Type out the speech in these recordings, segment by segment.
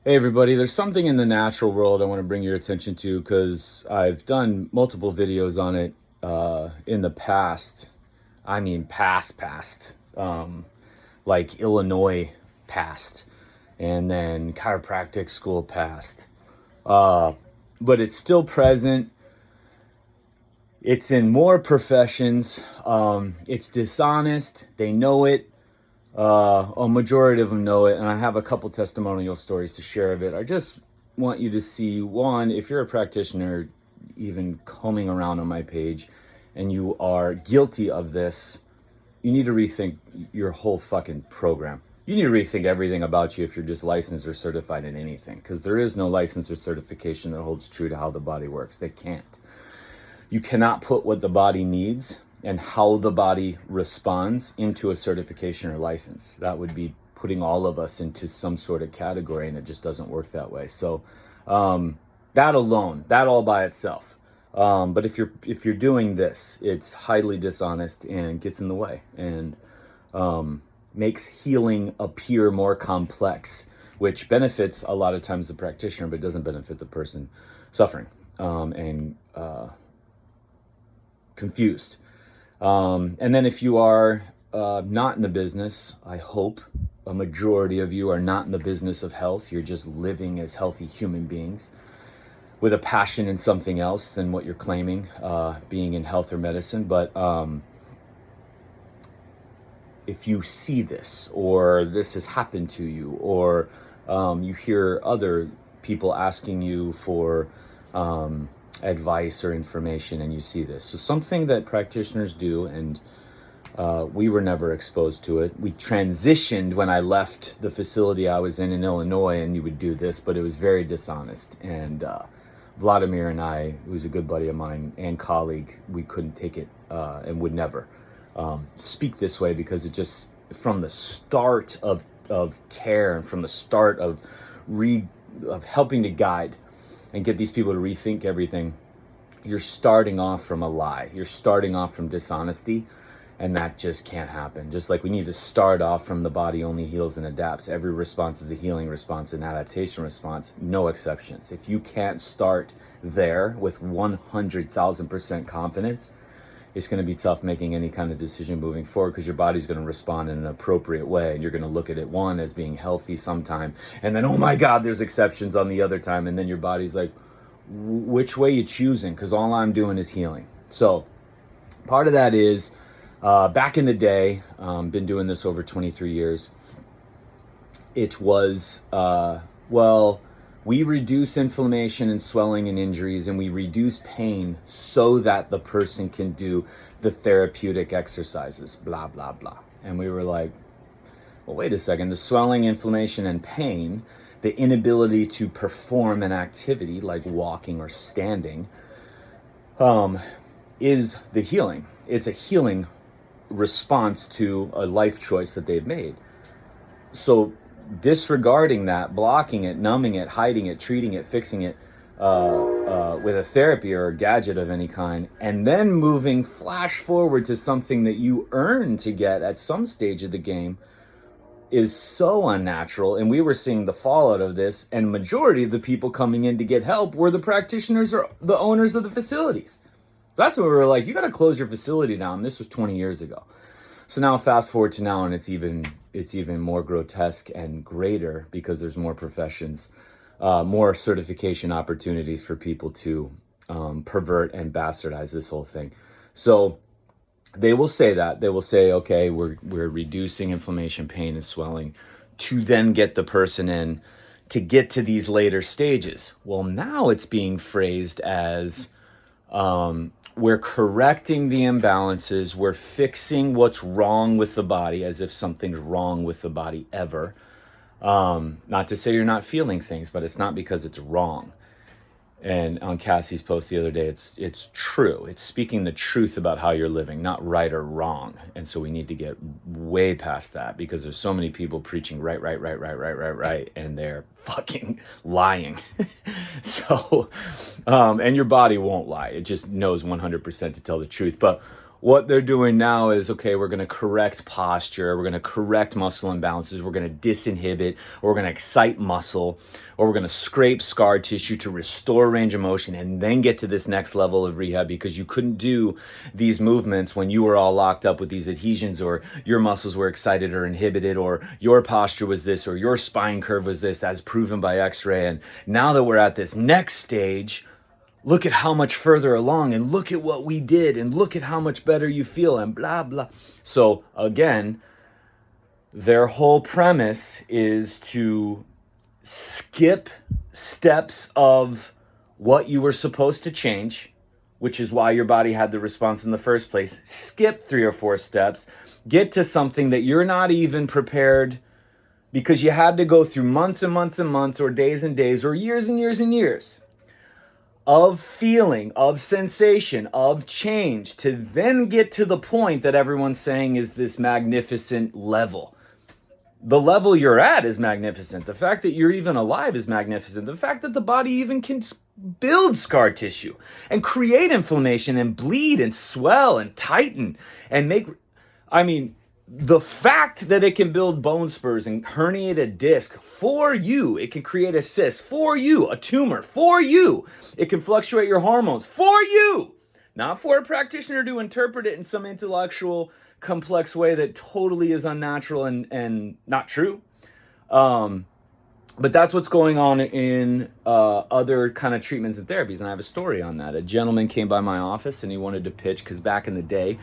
Hey everybody, there's something in the natural world I want to bring your attention to because I've done multiple videos on it in the past. I mean, past, like Illinois past, and then chiropractic school past. Uh, but it's still present. It's in more professions. It's dishonest. They know it. A majority of them know it, and I have a couple testimonial stories to share of it. I just want you to see one, if you're a practitioner, even combing around on my page, and you are guilty of this, you need to rethink your whole fucking program. You need to rethink everything about you if you're just licensed or certified in anything, because there is no license or certification that holds true to how the body works. They can't. You cannot put what the body needs and how the body responds into a certification or license. That would be putting all of us into some sort of category, and it just doesn't work that way. So that alone, that all by itself. But if you're doing this, it's highly dishonest and gets in the way and makes healing appear more complex, which benefits a lot of times the practitioner, but doesn't benefit the person suffering and confused. And then if you are not in the business, I hope a majority of you are not in the business of health. You're just living as healthy human beings with a passion in something else than what you're claiming, being in health or medicine. But if you see this, or this has happened to you, or you hear other people asking you for advice or information, and you see this. So something that practitioners do, and we were never exposed to it. We transitioned when I left the facility I was in Illinois, and you would do this, but it was very dishonest. And Vladimir and I, who's a good buddy of mine and colleague, we couldn't take it and would never speak this way, because it just, from the start of care and from the start of helping to guide and get these people to rethink everything, you're starting off from a lie. You're starting off from dishonesty, and that just can't happen. Just like we need to start off from the body only heals and adapts. Every response is a healing response, an adaptation response, no exceptions. If you can't start there with 100,000% confidence, it's going to be tough making any kind of decision moving forward, because your body's going to respond in an appropriate way, and you're going to look at it, one, as being healthy sometime, and then, oh my God, there's exceptions on the other time, and then your body's like, which way you choosing? Because all I'm doing is healing. So part of that is, back in the day, been doing this over 23 years, it was, we reduce inflammation and swelling and injuries, and we reduce pain so that the person can do the therapeutic exercises, blah, blah, blah. And we were like, well, wait a second, the swelling, inflammation, and pain, the inability to perform an activity like walking or standing, is the healing. It's a healing response to a life choice that they've made. So disregarding that, blocking it, numbing it, hiding it, treating it, fixing it with a therapy or a gadget of any kind, and then moving flash forward to something that you earn to get at some stage of the game, is so unnatural. And we were seeing the fallout of this, and majority of the people coming in to get help were the practitioners or the owners of the facilities. So that's when we were like, you got to close your facility down. This was 20 years ago. So now fast forward to now, and it's even more grotesque and greater, because there's more professions, more certification opportunities for people to pervert and bastardize this whole thing. So they will say that. They will say, okay, we're reducing inflammation, pain, and swelling to then get the person in to get to these later stages. Well, now it's being phrased as, we're correcting the imbalances, we're fixing what's wrong with the body, as if something's wrong with the body ever. Not to say you're not feeling things, but it's not because it's wrong. And on Cassie's post the other day, it's true. It's speaking the truth about how you're living, not right or wrong. And so we need to get way past that, because there's so many people preaching right, and they're fucking lying. So, and your body won't lie. It just knows 100% to tell the truth. But what they're doing now is, okay, we're going to correct posture, we're going to correct muscle imbalances, we're going to disinhibit, or we're going to excite muscle, or we're going to scrape scar tissue to restore range of motion, and then get to this next level of rehab, because you couldn't do these movements when you were all locked up with these adhesions, or your muscles were excited or inhibited, or your posture was this, or your spine curve was this, as proven by x-ray. And now that we're at this next stage, look at how much further along, and look at what we did, and look at how much better you feel, and blah, blah. So again, their whole premise is to skip steps of what you were supposed to change, which is why your body had the response in the first place. Skip 3 or 4 steps, get to something that you're not even prepared, because you had to go through months and months and months, or days and days, or years and years and years of feeling, of sensation, of change, to then get to the point that everyone's saying is this magnificent level. The level you're at is magnificent. The fact that you're even alive is magnificent. The fact that the body even can build scar tissue and create inflammation and bleed and swell and tighten and make, I mean, the fact that it can build bone spurs and herniate a disc for you, it can create a cyst for you, a tumor for you, it can fluctuate your hormones for you, not for a practitioner to interpret it in some intellectual, complex way that totally is unnatural and not true. But that's what's going on in other kind of treatments and therapies, and I have a story on that. A gentleman came by my office and he wanted to pitch, because back in the day,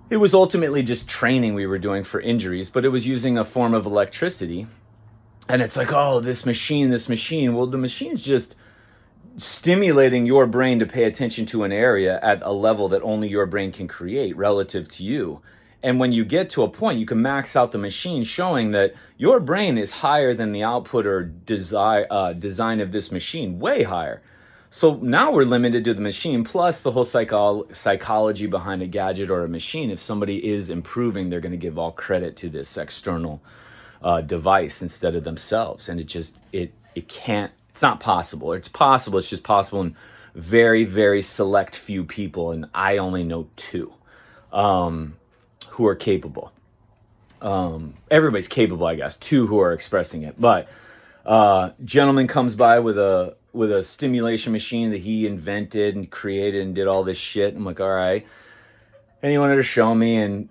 it was ultimately just training we were doing for injuries, but it was using a form of electricity. And it's like, oh, this machine. Well, the machine's just stimulating your brain to pay attention to an area at a level that only your brain can create relative to you. And when you get to a point, you can max out the machine, showing that your brain is higher than the output or design of this machine, way higher. So now we're limited to the machine, plus the whole psychology behind a gadget or a machine. If somebody is improving, they're going to give all credit to this external device instead of themselves. And it can't, it's not possible. It's possible, it's just possible in very, very select few people. And I only know 2 who are capable. Everybody's capable, I guess, 2 who are expressing it. But gentleman comes by with a stimulation machine that he invented and created and did all this shit. I'm like, all right. And he wanted to show me, and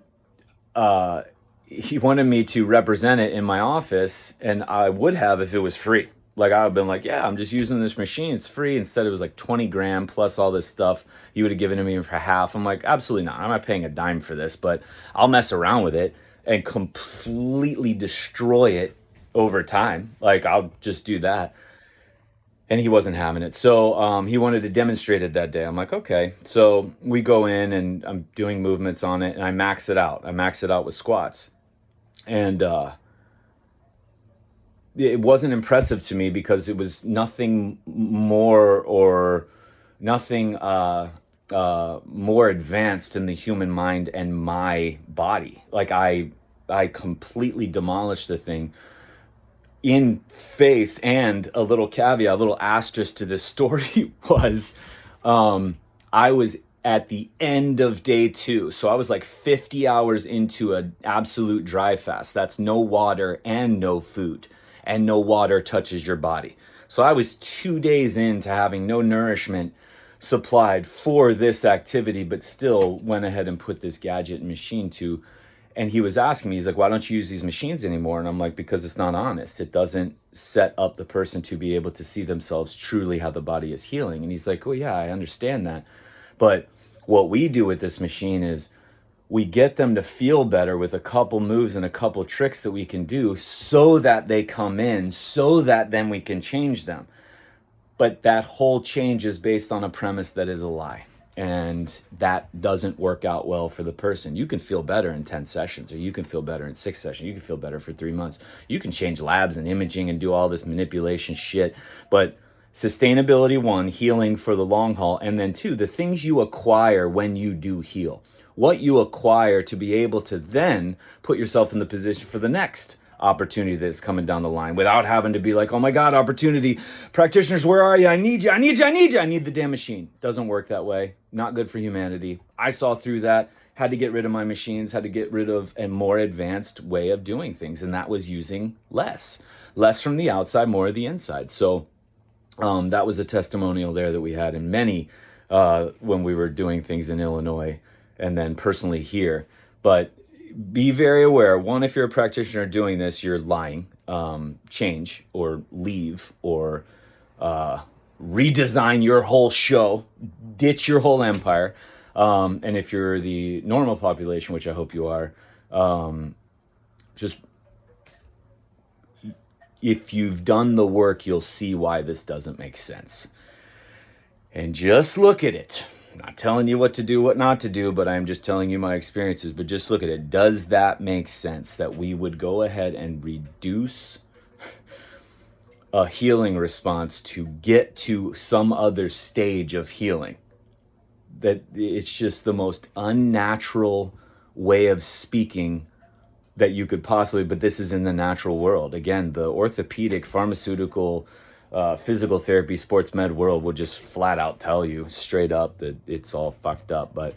he wanted me to represent it in my office, and I would have if it was free. Like, I would have been like, yeah, I'm just using this machine, it's free. Instead, it was like 20 grand plus all this stuff. He would have given it to me for half. I'm like, absolutely not. I'm not paying a dime for this, but I'll mess around with it and completely destroy it over time. Like, I'll just do that. And he wasn't having it. So he wanted to demonstrate it that day. I'm like, okay. So we go in and I'm doing movements on it, and I max it out. I max it out with squats. And it wasn't impressive to me, because it was nothing more or nothing more advanced in the human mind and my body. Like, I completely demolished the thing in face. And a little caveat, a little asterisk to this story was I was at the end of day 2. So I was like 50 hours into an absolute dry fast. That's no water and no food, and no water touches your body. So I was 2 days into having no nourishment supplied for this activity, but still went ahead and put this gadget and machine to. And he was asking me, he's like, why don't you use these machines anymore? And I'm like, because it's not honest. It doesn't set up the person to be able to see themselves truly how the body is healing. And he's like, well, yeah, I understand that. But what we do with this machine is we get them to feel better with a couple moves and a couple tricks that we can do, so that they come in, so that then we can change them. But that whole change is based on a premise that is a lie. And that doesn't work out well for the person. You can feel better in 10 sessions, or you can feel better in 6 sessions. You can feel better for 3 months. You can change labs and imaging and do all this manipulation shit. But sustainability, 1, healing for the long haul. And then 2, the things you acquire when you do heal. What you acquire to be able to then put yourself in the position for the next opportunity that's coming down the line without having to be like, oh my God, opportunity. Practitioners, where are you? I need you. I need you. I need you. I need the damn machine. Doesn't work that way. Not good for humanity. I saw through that, had to get rid of my machines, had to get rid of a more advanced way of doing things. And that was using less from the outside, more of the inside. So that was a testimonial there that we had in many when we were doing things in Illinois and then personally here. But be very aware. One, if you're a practitioner doing this, you're lying. Change or leave or redesign your whole show, ditch your whole empire. And if you're the normal population, which I hope you are, just if you've done the work, you'll see why this doesn't make sense. And just look at it. I'm not telling you what to do, what not to do, but I'm just telling you my experiences. But just look at it. Does that make sense that we would go ahead and reduce a healing response to get to some other stage of healing? That it's just the most unnatural way of speaking that you could possibly, but this is in the natural world. Again, the orthopedic, pharmaceutical, physical therapy, sports med world will just flat out tell you straight up that it's all fucked up. But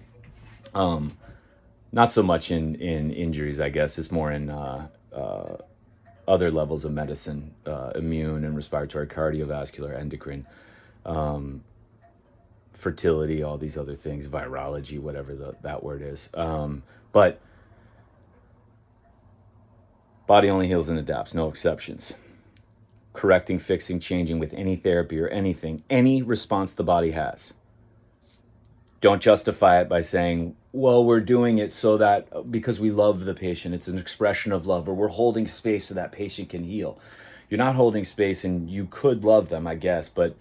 not so much in injuries, I guess. It's more in other levels of medicine, immune and respiratory, cardiovascular, endocrine, fertility, all these other things, virology, whatever that word is. But body only heals and adapts, no exceptions. Correcting, fixing, changing with any therapy or anything, any response the body has. Don't justify it by saying, well, we're doing it so that because we love the patient, it's an expression of love, or we're holding space so that patient can heal. You're not holding space, and you could love them, I guess, but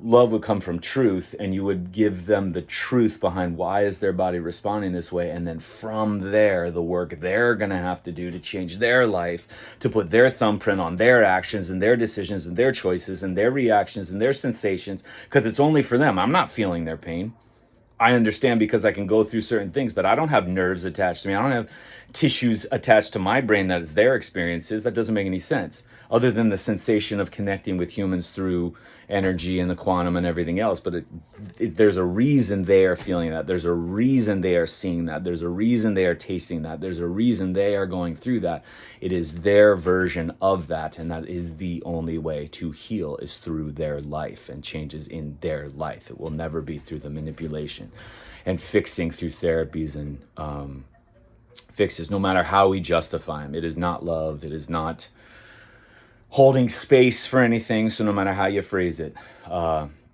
love would come from truth, and you would give them the truth behind why is their body responding this way, and then from there, the work they're going to have to do to change their life, to put their thumbprint on their actions and their decisions and their choices and their reactions and their sensations, because it's only for them. I'm not feeling their pain. I understand because I can go through certain things, but I don't have nerves attached to me. I don't have tissues attached to my brain that is their experiences. That doesn't make any sense, other than the sensation of connecting with humans through energy and the quantum and everything else. But there's a reason they are feeling that. There's a reason they are seeing that. There's a reason they are tasting that. There's a reason they are going through that. It is their version of that, and that is the only way to heal, is through their life and changes in their life. It will never be through the manipulation and fixing through therapies and fixes, no matter how we justify them. It is not love. It is not holding space for anything. So no matter how you phrase it,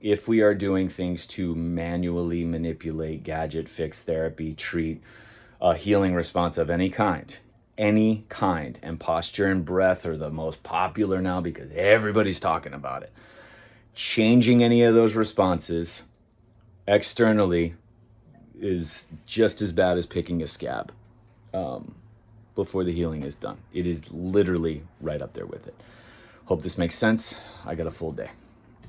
if we are doing things to manually manipulate, gadget, fix, therapy, treat a healing response of any kind, and posture and breath are the most popular now because everybody's talking about it. Changing any of those responses externally is just as bad as picking a scab before the healing is done. It is literally right up there with it. Hope this makes sense. I got a full day.